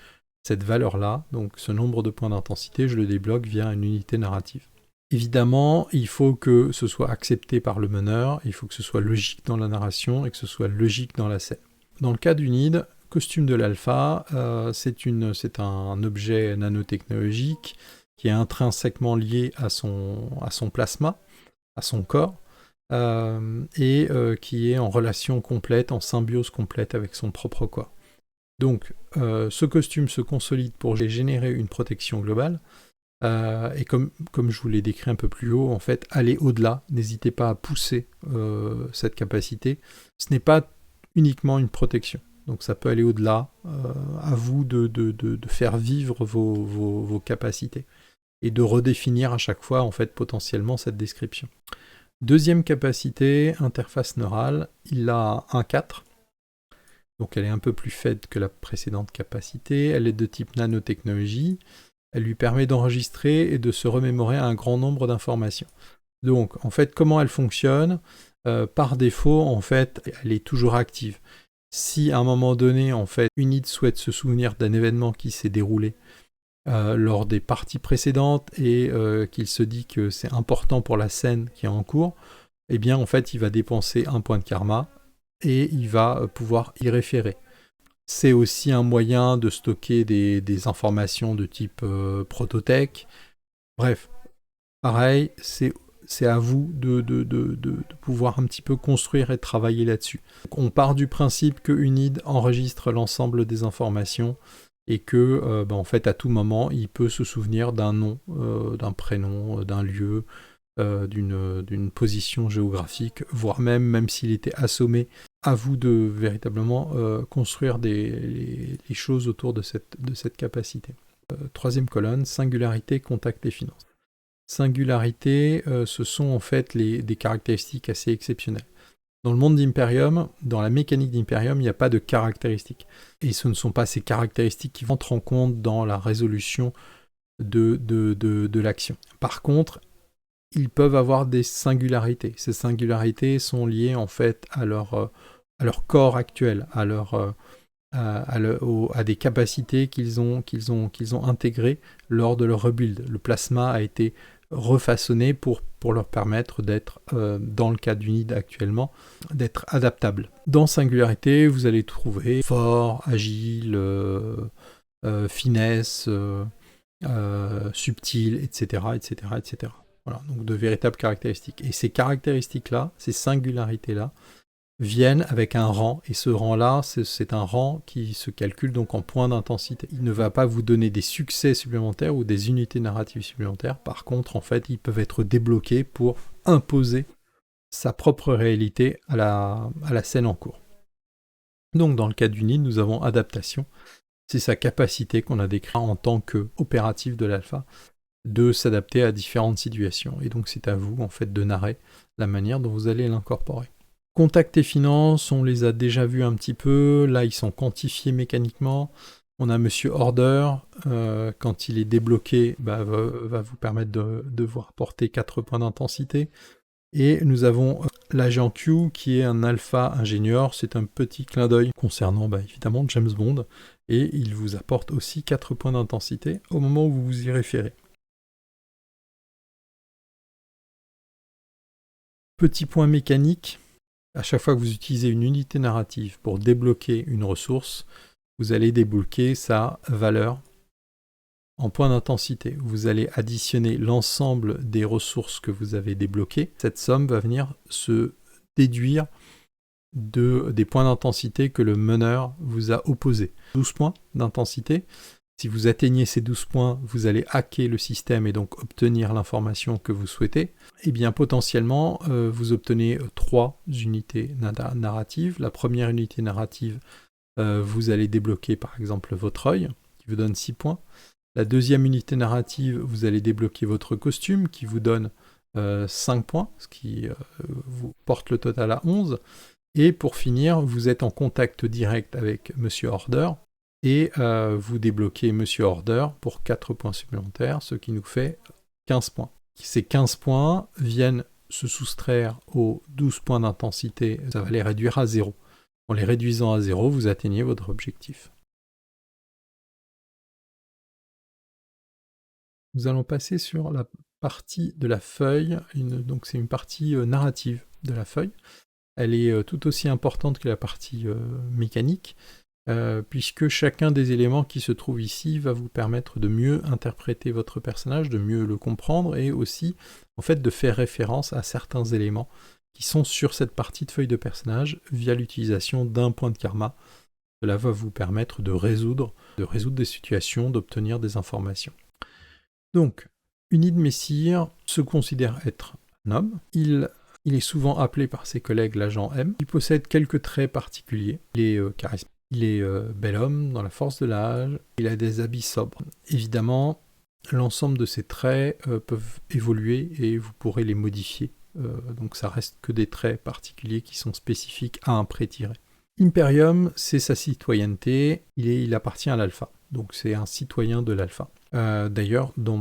cette valeur-là, donc ce nombre de points d'intensité, je le débloque via une unité narrative. Évidemment, il faut que ce soit accepté par le meneur, il faut que ce soit logique dans la narration et que ce soit logique dans la scène. Dans le cas du NID, costume de l'alpha, c'est un objet nanotechnologique qui est intrinsèquement lié à son plasma, à son corps, et qui est en relation complète, en symbiose complète avec son propre corps. Donc, ce costume se consolide pour générer une protection globale, et comme je vous l'ai décrit un peu plus haut, en fait, allez au-delà, n'hésitez pas à pousser cette capacité. Ce n'est pas uniquement une protection, donc ça peut aller au-delà, à vous de faire vivre vos capacités, et de redéfinir à chaque fois, en fait, potentiellement cette description. Deuxième capacité, interface neurale, il a un 4, donc elle est un peu plus faible que la précédente capacité, elle est de type nanotechnologie, elle lui permet d'enregistrer et de se remémorer un grand nombre d'informations. Donc en fait, comment elle fonctionne ? Par défaut, en fait, elle est toujours active. Si à un moment donné, en fait, Unid souhaite se souvenir d'un événement qui s'est déroulé lors des parties précédentes et qu'il se dit que c'est important pour la scène qui est en cours, eh bien en fait il va dépenser un point de karma et il va pouvoir y référer. C'est aussi un moyen de stocker des informations de type prototech. Bref, pareil, c'est à vous de pouvoir un petit peu construire et travailler là-dessus. Donc, on part du principe que Unid enregistre l'ensemble des informations et que, en fait, à tout moment, il peut se souvenir d'un nom, d'un prénom, d'un lieu, d'une position géographique, voire même s'il était assommé, à vous de véritablement construire les choses autour de cette capacité. Troisième colonne, singularité, contact et finance. Singularité, ce sont en fait des caractéristiques assez exceptionnelles. Dans le monde d'Imperium, dans la mécanique d'Imperium, il n'y a pas de caractéristiques. Et ce ne sont pas ces caractéristiques qui entrent en compte dans la résolution de l'action. Par contre, ils peuvent avoir des singularités. Ces singularités sont liées en fait à leur corps actuel, à des capacités qu'ils ont intégrées lors de leur rebuild. Le plasma a été refaçonné pour leur permettre d'être, dans le cas d'Unid actuellement, d'être adaptable. Dans Singularité, vous allez trouver fort, agile, finesse, subtil, etc., etc., etc. Voilà, donc de véritables caractéristiques. Et ces caractéristiques-là, ces singularités-là, viennent avec un rang, et ce rang-là, c'est un rang qui se calcule donc en points d'intensité. Il ne va pas vous donner des succès supplémentaires ou des unités narratives supplémentaires. Par contre, en fait, ils peuvent être débloqués pour imposer sa propre réalité à la scène en cours. Donc, dans le cas d'Unid, nous avons adaptation. C'est sa capacité qu'on a décrite en tant qu'opératif de l'alpha de s'adapter à différentes situations. Et donc, c'est à vous, en fait, de narrer la manière dont vous allez l'incorporer. Contact et finance, on les a déjà vus un petit peu, là ils sont quantifiés mécaniquement. On a Monsieur Order, quand il est débloqué, va vous permettre de vous rapporter 4 points d'intensité. Et nous avons l'agent Q qui est un alpha ingénieur, c'est un petit clin d'œil concernant évidemment James Bond, et il vous apporte aussi 4 points d'intensité au moment où vous vous y référez. Petit point mécanique. À chaque fois que vous utilisez une unité narrative pour débloquer une ressource, vous allez débloquer sa valeur en points d'intensité. Vous allez additionner l'ensemble des ressources que vous avez débloquées. Cette somme va venir se déduire des points d'intensité que le meneur vous a opposés. 12 points d'intensité. Si vous atteignez ces 12 points, vous allez hacker le système et donc obtenir l'information que vous souhaitez. Et bien potentiellement, vous obtenez 3 unités narratives. La première unité narrative, vous allez débloquer par exemple votre œil, qui vous donne 6 points. La deuxième unité narrative, vous allez débloquer votre costume, qui vous donne 5 points, ce qui vous porte le total à 11. Et pour finir, vous êtes en contact direct avec Monsieur Order, et vous débloquez Monsieur Order pour 4 points supplémentaires, ce qui nous fait 15 points. Ces 15 points viennent se soustraire aux 12 points d'intensité, ça va les réduire à 0. En les réduisant à 0, vous atteignez votre objectif. Nous allons passer sur la partie de la feuille, donc c'est une partie narrative de la feuille. Elle est tout aussi importante que la partie mécanique, puisque chacun des éléments qui se trouvent ici va vous permettre de mieux interpréter votre personnage, de mieux le comprendre, et aussi en fait de faire référence à certains éléments qui sont sur cette partie de feuille de personnage via l'utilisation d'un point de karma. Cela va vous permettre de résoudre des situations, d'obtenir des informations. Donc, Unid Messire se considère être un homme. Il est souvent appelé par ses collègues l'agent M. Il possède quelques traits particuliers. Il est charismatique. Il est bel homme, dans la force de l'âge, il a des habits sobres. Évidemment, l'ensemble de ces traits peuvent évoluer et vous pourrez les modifier. Donc ça reste que des traits particuliers qui sont spécifiques à un pré-tiré. Imperium, c'est sa citoyenneté, il appartient à l'alpha. Donc c'est un citoyen de l'alpha. D'ailleurs, dans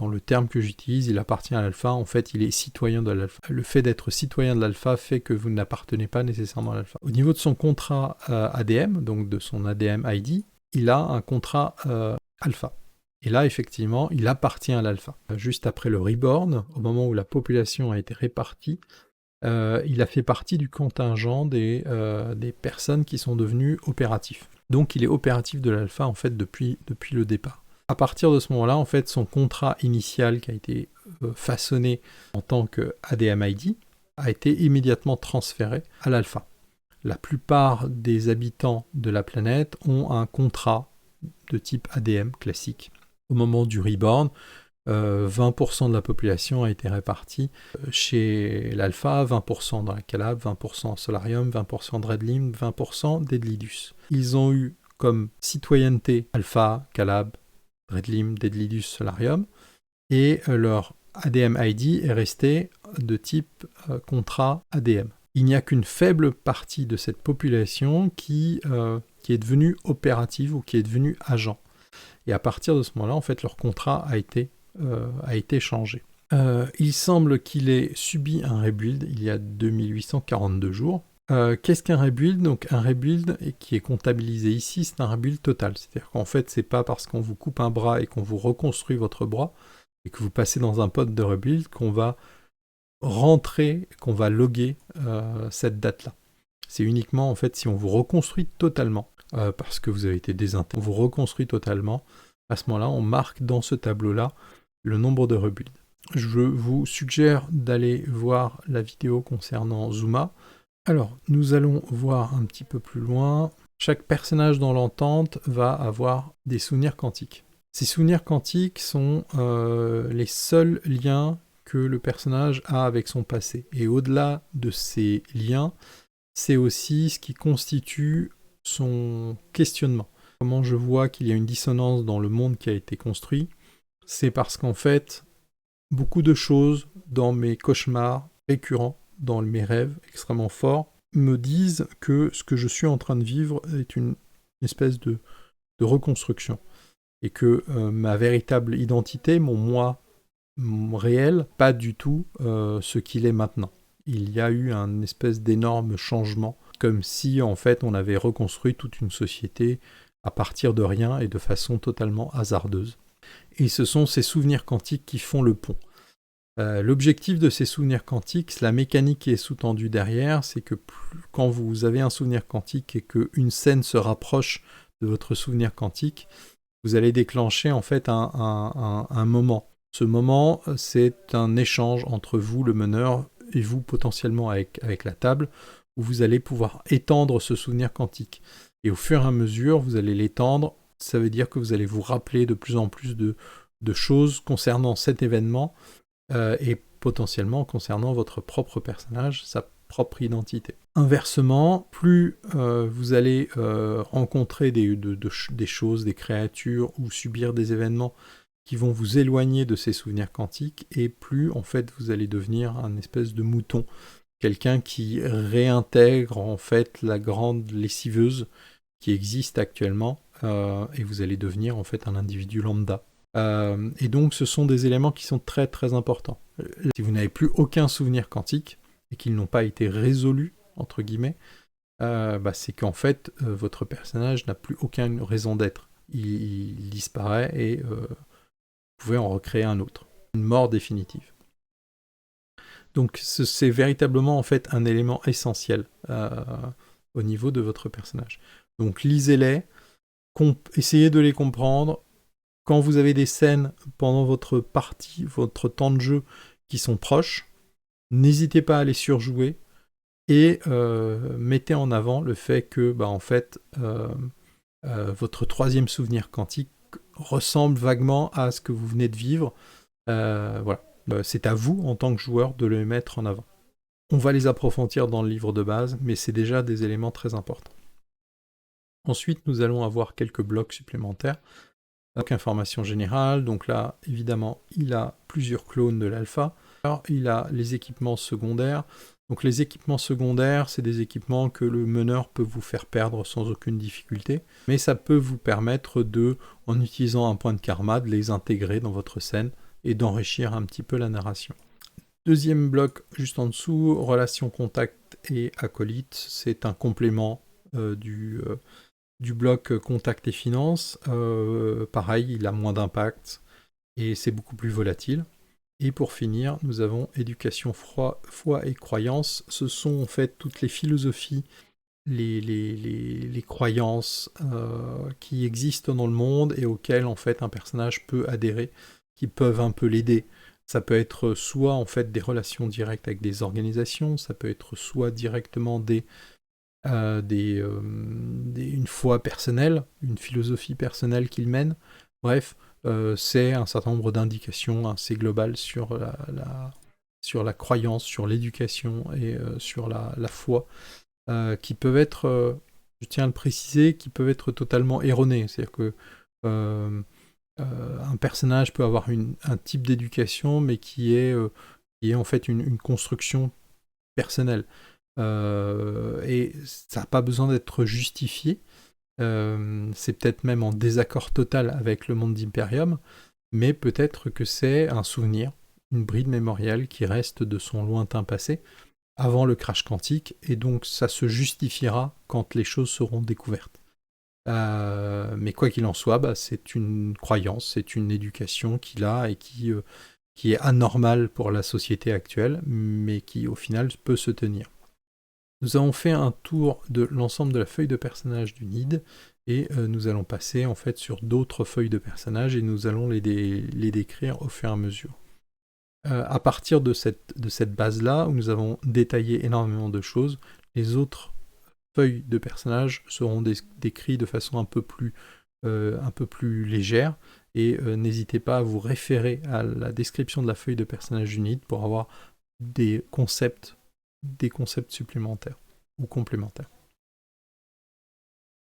le terme que j'utilise, il appartient à l'alpha, en fait il est citoyen de l'alpha. Le fait d'être citoyen de l'alpha fait que vous n'appartenez pas nécessairement à l'alpha. Au niveau de son contrat ADM, donc de son ADM ID, il a un contrat alpha. Et là, effectivement, il appartient à l'alpha. Juste après le reborn, au moment où la population a été répartie, il a fait partie du contingent des personnes qui sont devenues opératifs. Donc il est opératif de l'alpha en fait depuis le départ. À partir de ce moment-là, en fait, son contrat initial qui a été façonné en tant que ADM-ID a été immédiatement transféré à l'alpha. La plupart des habitants de la planète ont un contrat de type ADM classique. Au moment du reborn, 20% de la population a été répartie chez l'Alpha, 20% dans la Calab, 20% Solarium, 20% Dreadlim, 20% Deadlidus. Ils ont eu comme citoyenneté Alpha, Calab, Dreadlim, Deadlidus, Solarium, et leur ADM ID est resté de type contrat ADM. il n'y a qu'une faible partie de cette population qui est devenue opérative ou qui est devenue agent. Et à partir de ce moment-là, en fait, leur contrat a été changé. Il semble qu'il ait subi un rebuild il y a 2842 jours. Qu'est-ce qu'un rebuild? Donc un rebuild qui est comptabilisé ici, c'est un rebuild total. C'est-à-dire qu'en fait, c'est pas parce qu'on vous coupe un bras et qu'on vous reconstruit votre bras et que vous passez dans un pod de rebuild qu'on va rentrer, qu'on va loguer cette date-là. C'est uniquement en fait si on vous reconstruit totalement, parce que vous avez été désintégré, on vous reconstruit totalement, à ce moment-là, on marque dans ce tableau-là le nombre de rebuilds. Je vous suggère d'aller voir la vidéo concernant Zuma. Alors, nous allons voir un petit peu plus loin. Chaque personnage dans l'entente va avoir des souvenirs quantiques. Ces souvenirs quantiques sont les seuls liens que le personnage a avec son passé. Et au-delà de ces liens, c'est aussi ce qui constitue son questionnement. Comment je vois qu'il y a une dissonance dans le monde qui a été construit, c'est parce qu'en fait, beaucoup de choses dans mes cauchemars récurrents, dans mes rêves extrêmement forts, me disent que ce que je suis en train de vivre est une espèce de reconstruction. Et que ma véritable identité, mon moi réel, pas du tout ce qu'il est maintenant. Il y a eu un espèce d'énorme changement, comme si en fait on avait reconstruit toute une société à partir de rien et de façon totalement hasardeuse. Et ce sont ces souvenirs quantiques qui font le pont. L'objectif de ces souvenirs quantiques, la mécanique qui est sous-tendue derrière, c'est que quand vous avez un souvenir quantique et qu'une scène se rapproche de votre souvenir quantique, vous allez déclencher en fait un moment. Ce moment, c'est un échange entre vous, le meneur, et vous potentiellement avec la table, où vous allez pouvoir étendre ce souvenir quantique. Et au fur et à mesure, vous allez l'étendre, ça veut dire que vous allez vous rappeler de plus en plus de choses concernant cet événement, et potentiellement concernant votre propre personnage, sa propre identité. Inversement, plus vous allez rencontrer des choses, des créatures ou subir des événements qui vont vous éloigner de ces souvenirs quantiques, et plus en fait vous allez devenir un espèce de mouton, quelqu'un qui réintègre en fait la grande lessiveuse qui existe actuellement, et vous allez devenir en fait un individu lambda. Et donc ce sont des éléments qui sont très très importants. Si vous n'avez plus aucun souvenir quantique, et qu'ils n'ont pas été résolus, entre guillemets, c'est qu'en fait, votre personnage n'a plus aucune raison d'être. Il disparaît et vous pouvez en recréer un autre. Une mort définitive. Donc c'est véritablement en fait un élément essentiel au niveau de votre personnage. Donc lisez-les, essayez de les comprendre. Quand vous avez des scènes pendant votre partie, votre temps de jeu qui sont proches, n'hésitez pas à les surjouer et mettez en avant le fait que en fait, votre troisième souvenir quantique ressemble vaguement à ce que vous venez de vivre. Voilà. C'est à vous, en tant que joueur, de le mettre en avant. On va les approfondir dans le livre de base, mais c'est déjà des éléments très importants. Ensuite, nous allons avoir quelques blocs supplémentaires. Donc, information générale, donc là, évidemment, il a plusieurs clones de l'alpha. Alors, il a les équipements secondaires. Donc les équipements secondaires, c'est des équipements que le meneur peut vous faire perdre sans aucune difficulté, mais ça peut vous permettre de, en utilisant un point de karma, de les intégrer dans votre scène et d'enrichir un petit peu la narration. Deuxième bloc, juste en dessous, relation contact et acolyte, c'est un complément du bloc contact et finance. Pareil, il a moins d'impact et c'est beaucoup plus volatile. Et pour finir, nous avons éducation, foi et croyance. Ce sont en fait toutes les philosophies, les croyances qui existent dans le monde et auxquelles en fait un personnage peut adhérer, qui peuvent un peu l'aider. Ça peut être soit en fait des relations directes avec des organisations, ça peut être soit directement une foi personnelle, une philosophie personnelle qu'il mène. Bref, c'est un certain nombre d'indications assez globales sur la croyance, sur l'éducation et sur la foi, qui peuvent être, je tiens à le préciser, qui peuvent être totalement erronées. C'est-à-dire que un personnage peut avoir un type d'éducation, mais qui est en fait une construction personnelle. et ça n'a pas besoin d'être justifié. C'est peut-être même en désaccord total avec le monde d'Imperium, mais peut-être que c'est un souvenir, une bride mémorielle qui reste de son lointain passé, avant le crash quantique, et donc ça se justifiera quand les choses seront découvertes. Mais quoi qu'il en soit, c'est une croyance, c'est une éducation qu'il a et qui est anormale pour la société actuelle, mais qui au final peut se tenir. Nous avons fait un tour de l'ensemble de la feuille de personnage du NID, et nous allons passer en fait sur d'autres feuilles de personnages, et nous allons les décrire au fur et à mesure. À partir de cette base-là, où nous avons détaillé énormément de choses, les autres feuilles de personnages seront décrites de façon un peu plus légère, et n'hésitez pas à vous référer à la description de la feuille de personnage unide pour avoir des concepts supplémentaires ou complémentaires.